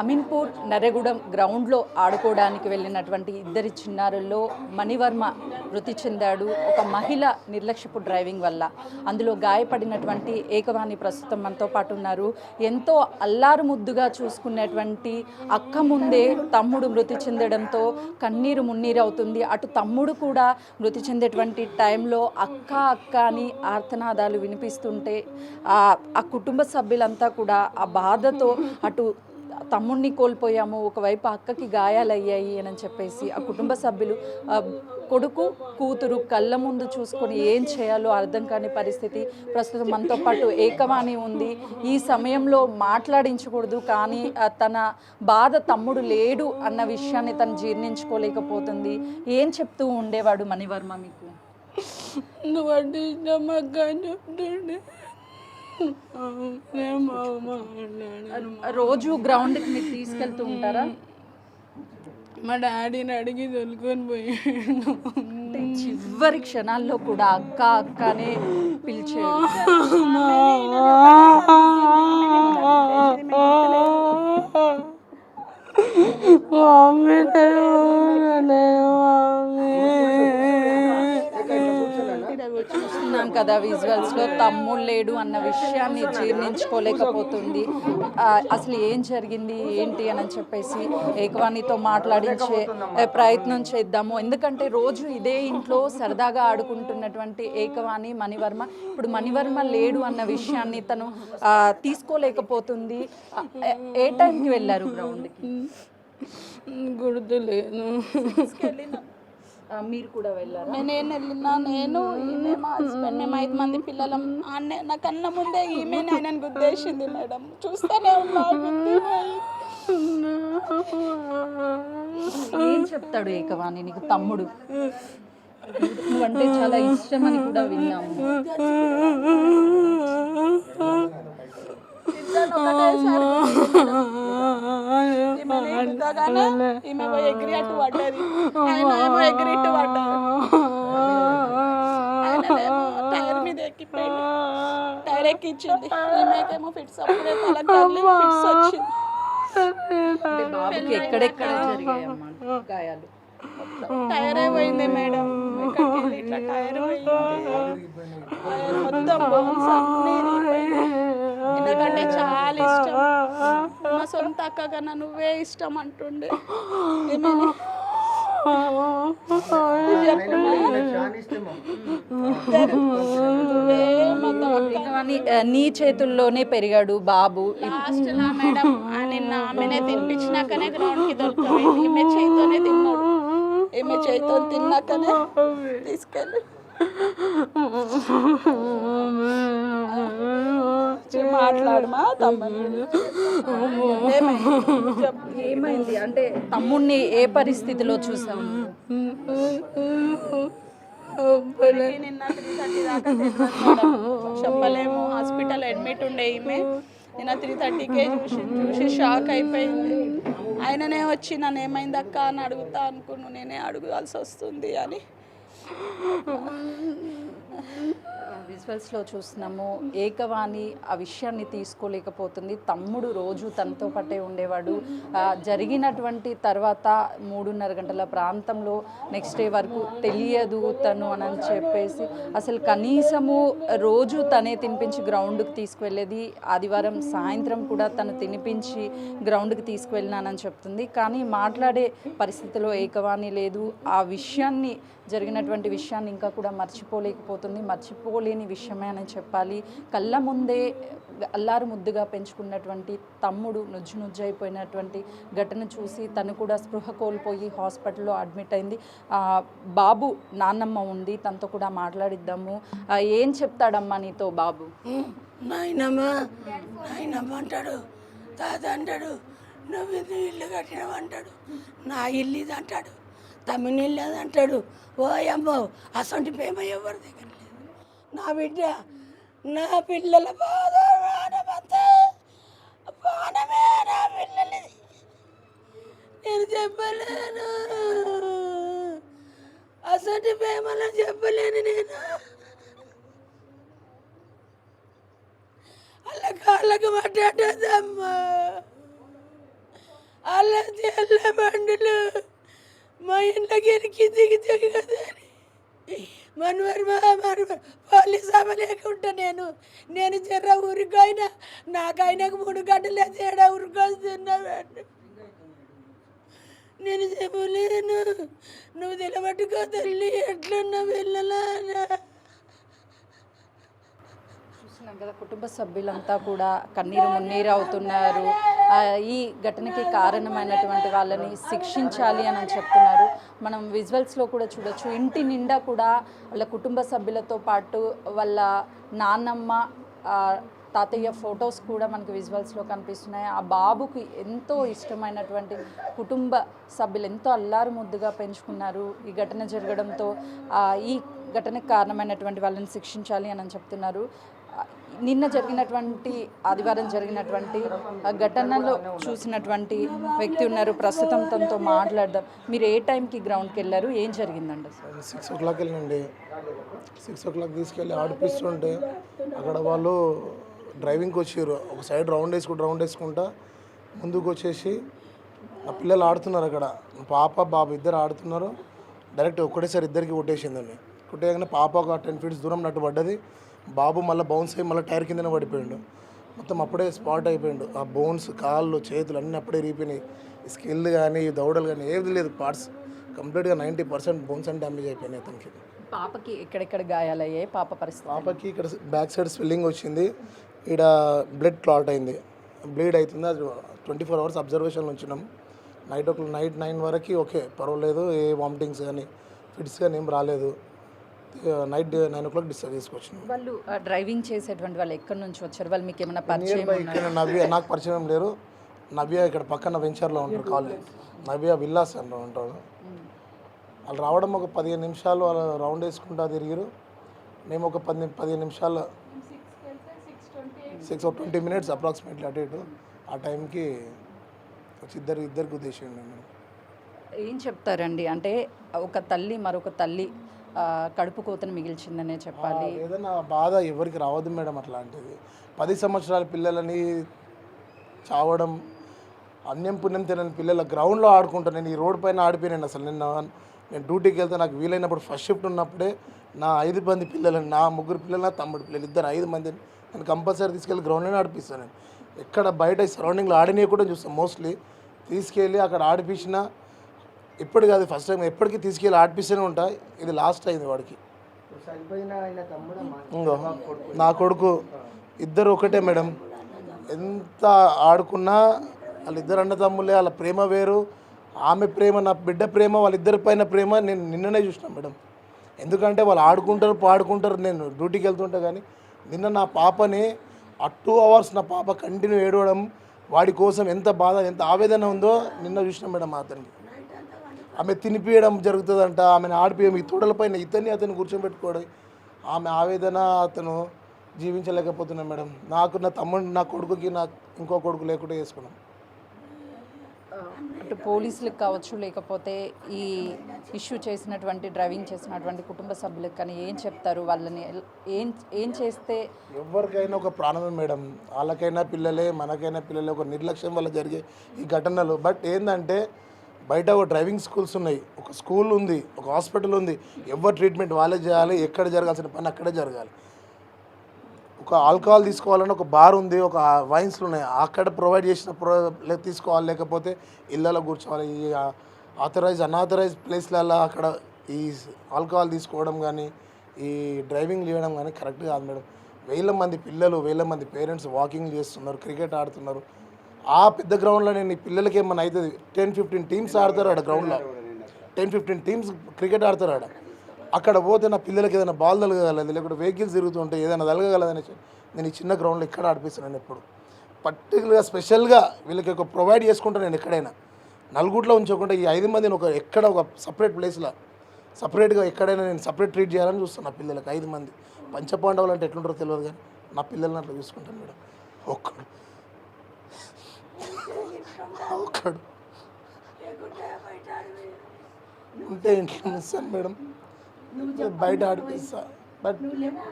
అమీన్పూర్ నరేగూడెం గ్రౌండ్లో ఆడుకోవడానికి వెళ్ళినటువంటి ఇద్దరి చిన్నారుల్లో మణివర్మ మృతి చెందాడు. ఒక మహిళ నిర్లక్ష్యపు డ్రైవింగ్ వల్ల. అందులో గాయపడినటువంటి ఏకవాణి ప్రస్తుతం మనతో పాటు ఉన్నారు. ఎంతో అల్లారు ముద్దుగా చూసుకునేటువంటి అక్క ముందే తమ్ముడు మృతి చెందడంతో కన్నీరు మున్నీరు అవుతుంది. అటు తమ్ముడు కూడా మృతి చెందేటువంటి టైంలో అక్క అక్క అని ఆర్తనాదాలు వినిపిస్తుంటే ఆ కుటుంబ సభ్యులంతా కూడా ఆ బాధతో అటు తమ్ముడిని కోల్పోయాము, ఒకవైపు అక్కకి గాయాలయ్యాయి అని చెప్పేసి ఆ కుటుంబ సభ్యులు కొడుకు కూతురు కళ్ళ ముందు చూసుకొని ఏం చేయాలో అర్థం కాని పరిస్థితి. ప్రస్తుతం మనతో పాటు ఏకవాణి ఉంది. ఈ సమయంలో మాట్లాడించకూడదు, కానీ తన బాధ తమ్ముడు లేడు అన్న విషయాన్ని తను జీర్ణించుకోలేకపోతుంది. ఏం చెప్తూ ఉండేవాడు మణివర్మ మీకు? నువ్వు అంటే ఇష్టం అక్క అని చెప్తుండే. రోజు గ్రౌండ్కి మీరు తీసుకెళ్తూ ఉంటారా? మా డాడీని అడిగి తొలుకొని పోయాడు. చివరి క్షణాల్లో కూడా అక్క అక్కనే పిలిచాడు. చూస్తున్నాం కదా విజువల్స్లో, తమ్ముడు లేడు అన్న విషయాన్ని జీర్ణించుకోలేకపోతుంది. అసలు ఏం జరిగింది ఏంటి అని చెప్పేసి ఏకవాణితో మాట్లాడించే ప్రయత్నం చేద్దాము. ఎందుకంటే రోజు ఇదే ఇంట్లో సరదాగా ఆడుకుంటున్నటువంటి ఏకవాణి మణివర్మ ఇప్పుడు మణివర్మ లేడు అన్న విషయాన్ని తను తీసుకోలేకపోతుంది. ఏ టైంకి వెళ్ళారు గ్రౌండ్కి? గుర్తులేదు. మీరు కూడా వెళ్ళారు? నేను వెళ్ళినా, నేను ఈమె మా హస్బెండ్, మేము 5 మంది పిల్లలం. నా కన్న ముందే ఈమె ఆయనను గుద్దేసింది మేడం. చూస్తూనే ఏం చెప్తాడు ఏకవాణి నీకు తమ్ముడు? నువ్వంటే చాలా ఇష్టం అని కూడా విన్నాము. ఈమె ఎగిరి అటు పడ్డది, ఆయన ఏమో ఎగిరి ఇటు పడ్డాడు. టైర్ మీద ఎక్కిపోయింది, టైర్ ఎక్కిచ్చింది. ఈమెకేమో ఫిట్స్, అప్పుడే తలకి ఫిట్స్ వచ్చింది. బాబుకి ఎక్కడెక్కడ జరిగాయమ్మా గాయాలు? టైరే పోయింది మేడం, ఇట్లా టైర్ పోయింది మొత్తం. ఎందుకంటే చాలా ఇష్టం, మా సొంత అక్క కన్నా నువ్వే ఇష్టం అంటుండే. నీ చేతుల్లోనే పెరిగాడు బాబు. లాస్ట్ లా మేడం నిన్న ఆమెనే తినిపించినాకనే గ్రౌండ్కి దొరికిపోయింది. ఈమె చేతితోనే తిన్నాడు. ఈమె చేతితో తిన్నాకనే తీసుకెళ్ళి మాట్లాడమా తమ్ముడు ఏమైంది అంటే తమ్ముడిని ఏ పరిస్థితిలో చూసావు? నిన్న 3:30 దాకా చెప్పలేము. హాస్పిటల్ అడ్మిట్ ఉండే ఈమె. నిన్న 3:30కే చూసి షాక్ అయిపోయింది. ఆయననే వచ్చి నన్ను ఏమైంది అక్క అని అడుగుతా అనుకున్నాను. నేనే అడగాల్సి వస్తుంది అని. విజువల్స్లో చూస్తున్నాము ఏకవాణి ఆ విషయాన్ని తీసుకోలేకపోతుంది. తమ్ముడు రోజు తనతో పట్టే ఉండేవాడు. జరిగినటువంటి తర్వాత 3:30 గంటల ప్రాంతంలో నెక్స్ట్ డే వరకు తెలియదు తను అని చెప్పేసి అసలు కనీసము రోజు తనే తినిపించి గ్రౌండ్కి తీసుకువెళ్ళేది. ఆదివారం సాయంత్రం కూడా తను తినిపించి గ్రౌండ్కి తీసుకువెళ్ళినానని చెప్తుంది. కానీ మాట్లాడే పరిస్థితిలో ఏకవాణి లేదు. ఆ విషయాన్ని జరిగినటువంటి విషయాన్ని ఇంకా కూడా మర్చిపోలేకపోతుంది. మర్చిపోలేని విషయమే అని చెప్పాలి. కళ్ళ ముందే అల్లారు ముద్దుగా పెంచుకున్నటువంటి తమ్ముడు నుజ్జు అయిపోయినటువంటి ఘటన చూసి తను కూడా స్పృహ కోల్పోయి హాస్పిటల్లో అడ్మిట్ అయింది. బాబు నాన్నమ్మ ఉంది, తనతో కూడా మాట్లాడిద్దాము. ఏం చెప్తాడమ్మా నీతో బాబు? నాయనమ్మ అంటాడు, తాత అంటాడు, నువ్వు ఇల్లు కట్టినవంటాడు, నా ఇల్లు ఇది అంటాడు, తమ్ముని ఇల్లు అది అంటాడు. ఓ అమ్మో అసంటి ప్రేమ ఎవరి దగ్గర లేదు. నా బిడ్డ, నా పిల్లల పానమే నా పిల్లలది. నేను చెప్పలేను, అసంటి ప్రేమలో చెప్పలేను నేను. అలా కాళ్ళకు మాట్లాడదమ్మా. అలా తెల్ల బండులు మా ఇంట్లోకి ఎరికి దిగుతాయి కదా అని మనవరు పోలీస్ అవ్వలేకుండా నేను జర్ర ఊరికైనా నాకైనాకు 3 గంటలే తేడా ఊరికొస్తున్నాడు. నేను చెప్పలేను, నువ్వు నిలబట్టుకో తల్లి, ఎట్లున్నా వెళ్ళలా. చూస్తున్నాం కదా, కుటుంబ సభ్యులంతా కూడా కన్నీరు మున్నీరు అవుతున్నారు. ఈ ఘటనకి కారణమైనటువంటి వాళ్ళని శిక్షించాలి అని చెప్తున్నారు. మనం విజువల్స్లో కూడా చూడొచ్చు, ఇంటి నిండా కూడా వాళ్ళ కుటుంబ సభ్యులతో పాటు వాళ్ళ నాన్నమ్మ తాతయ్య ఫొటోస్ కూడా మనకు విజువల్స్లో కనిపిస్తున్నాయి. ఆ బాబుకి ఎంతో ఇష్టమైనటువంటి కుటుంబ సభ్యులు ఎంతో అల్లారు ముద్దుగా పెంచుకున్నారు. ఈ ఘటన జరగడంతో ఈ ఘటనకు కారణమైనటువంటి వాళ్ళని శిక్షించాలి అని చెప్తున్నారు. నిన్న జరిగినటువంటి ఆదివారం జరిగినటువంటి ఘటనలో చూసినటువంటి వ్యక్తి ఉన్నారు, ప్రస్తుతం తనతో మాట్లాడదాం. మీరు ఏ టైంకి గ్రౌండ్కి వెళ్ళారు, ఏం జరిగిందండి? 6 o'clock వెళ్ళండి. 6 o'clock తీసుకెళ్ళి ఆడిపిస్తుంటే అక్కడ వాళ్ళు డ్రైవింగ్కి వచ్చారు. ఒక సైడ్ రౌండ్ వేసుకుంటా ముందుకు వచ్చేసి ఆ పిల్లలు ఆడుతున్నారు. అక్కడ పాప బాబు ఇద్దరు ఆడుతున్నారు. డైరెక్ట్ ఒకటేసారి ఇద్దరికి కొట్టేసిందండి. కొట్టేయగానే పాప ఒక 10 feet దూరం నట్టు పడ్డది. బాబు మళ్ళీ బౌన్స్ అయ్యి మళ్ళీ టైర్ కిందనే పడిపోయాడు. మొత్తం అప్పుడే స్పాట్ అయిపోయాడు. ఆ బోన్స్, కాళ్ళు, చేతులు అన్నీ అప్పుడే రీపోయినాయి. స్కిల్ కానీ దౌడలు కానీ ఏది లేదు, పార్ట్స్ కంప్లీట్గా 90% బోన్స్ అని డ్యామేజ్ అయిపోయినాయి అతనికి. పాపకి ఎక్కడెక్కడ గాయాలయ్యాయి? పాప పరిస్థితి? పాపకి ఇక్కడ బ్యాక్ సైడ్ స్వెల్లింగ్ వచ్చింది, ఇక్కడ బ్లడ్ క్లాట్ అయింది, బ్లీడ్ అవుతుంది. అది 24 hours అబ్జర్వేషన్లో ఉంచినాం. నైట్ 9 వరకు ఓకే, పర్వాలేదు, ఏ వామిటింగ్స్ కానీ ఫిట్స్ కానీ ఏం రాలేదు. నైట్ 9 o'clock డిశ్చార్జ్ చేసుకొచ్చినాం. వాళ్ళు డ్రైవింగ్ చేసేటువంటి వాళ్ళు ఎక్కడి నుంచి వచ్చారు? వాళ్ళు మీకు ఏమైనా పరిచయం? ఇక్కడ నవ్య నాకు పరిచయం లేరు. నవ్య ఇక్కడ పక్కన వెంచర్లో ఉంటారు, కాలేజ్ నవ్య విల్లాస్ అని ఉంటారు. వాళ్ళు రావడం ఒక 15 నిమిషాలు వాళ్ళు రౌండ్ వేసుకుంటా తిరిగారు. మేము ఒక 15 నిమిషాలు 6 minutes అప్రాక్సిమేట్లీ అటు ఇటు ఆ టైంకి వచ్చి ఇద్దరు గుద్దేసేయండి. మేము ఏం చెప్తారండి? అంటే ఒక తల్లి మరొక తల్లి కడుపు కోతను మిగిల్చిందనే చెప్పాలి. ఏదైనా బాధ ఎవరికి రావద్దు మేడం. అట్లాంటిది 10 సంవత్సరాల పిల్లలని చావడం, అన్యం పుణ్యం తినని పిల్లల గ్రౌండ్లో ఆడుకుంటాను. నేను ఈ రోడ్ పైన ఆడిపోయాను. అసలు నేను డ్యూటీకి వెళ్తే నాకు వీలైనప్పుడు ఫస్ట్ షిఫ్ట్ ఉన్నప్పుడే నా 5 మంది పిల్లలని, నా 3 పిల్లలు, నా తమ్ముడు పిల్లలు, ఇద్దరు 5 మందిని నేను కంపల్సరీ తీసుకెళ్ళి గ్రౌండ్లోనే ఆడిపిస్తాను. నేను ఎక్కడ బయట సరౌండింగ్లో ఆడినవి కూడా చూస్తాను. మోస్ట్లీ తీసుకెళ్ళి అక్కడ ఆడిపించిన ఇప్పుడు కాదు, ఫస్ట్ టైం, ఎప్పటికీ తీసుకెళ్ళి ఆడిపిస్తూనే ఉంటా. ఇది లాస్ట్ అయింది వాడికి. ఇంకో నా కొడుకు ఇద్దరు ఒకటే మేడం. ఎంత ఆడుకున్నా వాళ్ళిద్దరు అన్నదమ్ములే, వాళ్ళ ప్రేమ వేరు. ఆమె ప్రేమ, నా బిడ్డ ప్రేమ, వాళ్ళిద్దరి పైన ప్రేమ నేను నిన్ననే చూసినాను మేడం. ఎందుకంటే వాళ్ళు ఆడుకుంటారు. నేను డ్యూటీకి వెళ్తుంటా కానీ నిన్న నా పాపని ఆ 2 hours నా పాప కంటిన్యూ ఏడవడం, వాడి కోసం ఎంత బాధ, ఎంత ఆవేదన ఉందో నిన్న చూసినాం మేడం. అతనికి ఆమె తినిపియడం జరుగుతుందంట, ఆమెను ఆడిపియడం, ఈ తోడలపైన అతను కూర్చోబెట్టుకోవడం, ఆమె ఆవేదన అతను జీవించలేకపోతున్నాను మేడం. నాకు నా తమ్ముడు, నా కొడుకుకి, నాకు ఇంకో కొడుకు లేకుండా చేసుకున్నాం. అటు పోలీసులకు కావచ్చు, లేకపోతే ఈ ఇష్యూ చేసినటువంటి డ్రైవింగ్ చేసినటువంటి కుటుంబ సభ్యులకు కానీ ఏం చెప్తారు? వాళ్ళని ఏం చేస్తే? ఎవరికైనా ఒక ప్రాణమే మేడం. వాళ్ళకైనా పిల్లలే, మనకైనా పిల్లలే. ఒక నిర్లక్ష్యం వల్ల జరిగే ఈ ఘటనలు. బట్ ఏంటంటే బయట ఒక డ్రైవింగ్ స్కూల్స్ ఉన్నాయి, ఒక స్కూల్ ఉంది, ఒక హాస్పిటల్ ఉంది. ఎవరు ట్రీట్మెంట్ వాళ్ళే చేయాలి. ఎక్కడ జరగాల్సిన పని అక్కడే జరగాలి. ఒక ఆల్కహాల్ తీసుకోవాలని ఒక బార్ ఉంది, ఒక వైన్స్లు ఉన్నాయి, అక్కడ ప్రొవైడ్ చేసిన తీసుకోవాలి. లేకపోతే ఇళ్ళలో కూర్చోవాలి. ఈ అన్ఆథరైజ్ ప్లేస్లలో అక్కడ ఈ ఆల్కహాల్ తీసుకోవడం కానీ, ఈ డ్రైవింగ్ చేయడం కానీ కరెక్ట్ కాదు మేడం. 1000 మంది పిల్లలు, 1000 మంది పేరెంట్స్ వాకింగ్ చేస్తున్నారు, క్రికెట్ ఆడుతున్నారు. ఆ పెద్ద గ్రౌండ్లో నేను ఈ పిల్లలకి ఏమన్నా అవుతుంది. 10-15 టీమ్స్ ఆడతారు ఆడ గ్రౌండ్లో. 10-15 టీమ్స్ క్రికెట్ ఆడతారు ఆడ. అక్కడ పోతే నా పిల్లలకి ఏదైనా బాల్ తలగగలదు, లేకపోతే వెహికల్స్ తిరుగుతుంటే ఏదైనా తలగగలదని నేను ఈ చిన్న గ్రౌండ్లో ఇక్కడ ఆడిపిస్తున్నాను. ఎప్పుడు పర్టికులర్గా స్పెషల్గా వీళ్ళకి ఒక ప్రొవైడ్ చేసుకుంటాను. నేను ఎక్కడైనా నలుగురిలో ఉంచకుండా ఈ 5 మందిని ఎక్కడ ఒక సపరేట్ ప్లేస్లో సపరేట్గా ఎక్కడైనా నేను సపరేట్ ట్రీట్ చేయాలని చూస్తాను. నా పిల్లలకి 5 మంది పంచపాండవులు అంటే ఎట్లుంటారో తెలియదు కానీ నా పిల్లల్ని అట్లా చూసుకుంటాను మేడం. ఒక్కడు ఉంటే ఇంట్లో ఇస్తాను మేడం, బయట ఆడిపిస్తా. బట్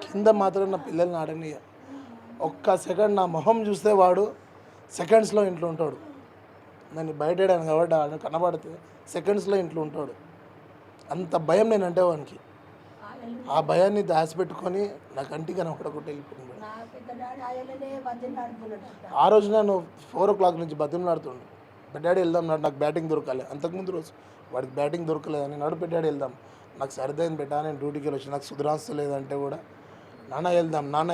కింద మాత్రం నా పిల్లల్ని ఆడని. ఒక్క సెకండ్ నా మొహం చూస్తే వాడు సెకండ్స్లో ఇంట్లో ఉంటాడు. నన్ను బయటేయడానికి కాబట్టి ఆడ కనబడితే సెకండ్స్లో ఇంట్లో ఉంటాడు. అంత భయం నేనంటే వానికి. ఆ భయాన్ని దాచిపెట్టుకొని నా కంటికి కనబడకుండా వెళ్ళిపోయింది. ఆ రోజు నేను 4 o'clock నుంచి బతిమలాడుతుండే, డాడీ వెళ్దాం, నాకు బ్యాటింగ్ దొరకాలి. అంతకుముందు రోజు వాడికి బ్యాటింగ్ దొరకలేదని నడు డాడీ వెళ్దాం, నాకు సరిదైంది పెట్టా, నేను డ్యూటీకి వెళ్ళి వచ్చి నాకు సుధరాస్తు లేదంటే కూడా నాన్న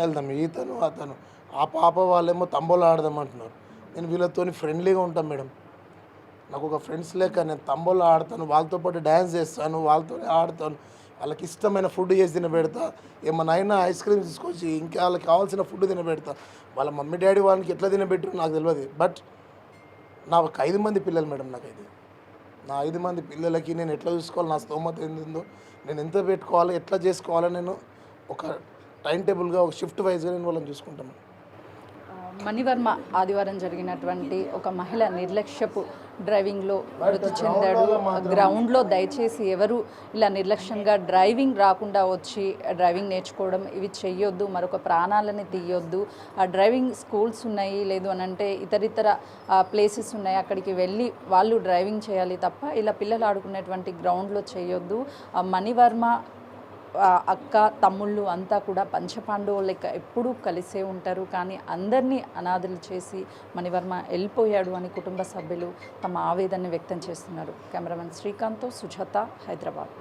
వెళ్దాం ఈతను అతను ఆ పాప వాళ్ళేమో తంబోలు ఆడదాం అంటున్నారు. నేను వీళ్ళతో ఫ్రెండ్లీగా ఉంటాను మేడం, నాకు ఒక ఫ్రెండ్స్ లేక నేను తంబోలు ఆడతాను, వాళ్ళతో పాటు డ్యాన్స్ చేస్తాను, వాళ్ళతో ఆడతాను, వాళ్ళకి ఇష్టమైన ఫుడ్ చేసి తినబెడతా, ఏమన్నా ఐస్ క్రీమ్ తీసుకొచ్చి ఇంకా వాళ్ళకి కావాల్సిన ఫుడ్ తినబెడతా. వాళ్ళ మమ్మీ డాడీ వాళ్ళకి ఎట్లా తినబెట్టారో నాకు తెలియదు. బట్ నా ఒక 5 మంది పిల్లలు మేడం, నా 5 మంది పిల్లలకి నేను ఎట్లా చూసుకోవాలి, నా స్తోమత ఏందో, నేను ఎంత పెట్టుకోవాలి, ఎట్లా చేసుకోవాలో నేను ఒక టైం టేబుల్గా ఒక షిఫ్ట్ వైజ్గా నేను వాళ్ళని చూసుకుంటాను. మణివర్మ ఆదివారం జరిగినటువంటి ఒక మహిళ నిర్లక్ష్యపు డ్రైవింగ్లో మృతి చెందాడు. గ్రౌండ్లో దయచేసి ఎవరు ఇలా నిర్లక్ష్యంగా డ్రైవింగ్ రాకుండా వచ్చి డ్రైవింగ్ నేర్చుకోవడం ఇవి చెయ్యొద్దు, మరొక ప్రాణాలని తీయొద్దు. ఆ డ్రైవింగ్ స్కూల్స్ ఉన్నాయి, లేదు అని అంటే ఇతరితర ప్లేసెస్ ఉన్నాయి, అక్కడికి వెళ్ళి వాళ్ళు డ్రైవింగ్ చేయాలి తప్ప ఇలా పిల్లలు ఆడుకునేటువంటి గ్రౌండ్లో చేయొద్దు. మణివర్మ అక్క తమ్ముళ్ళు అంతా కూడా పంచపాండవులు లెక్క ఎప్పుడూ కలిసే ఉంటారు. కానీ అందరినీ అనాథలు చేసి మణివర్మ వెళ్ళిపోయాడు అని కుటుంబ సభ్యులు తమ ఆవేదనని వ్యక్తం చేస్తున్నారు. కెమెరామెన్ శ్రీకాంత్తో సుజాత, హైదరాబాద్.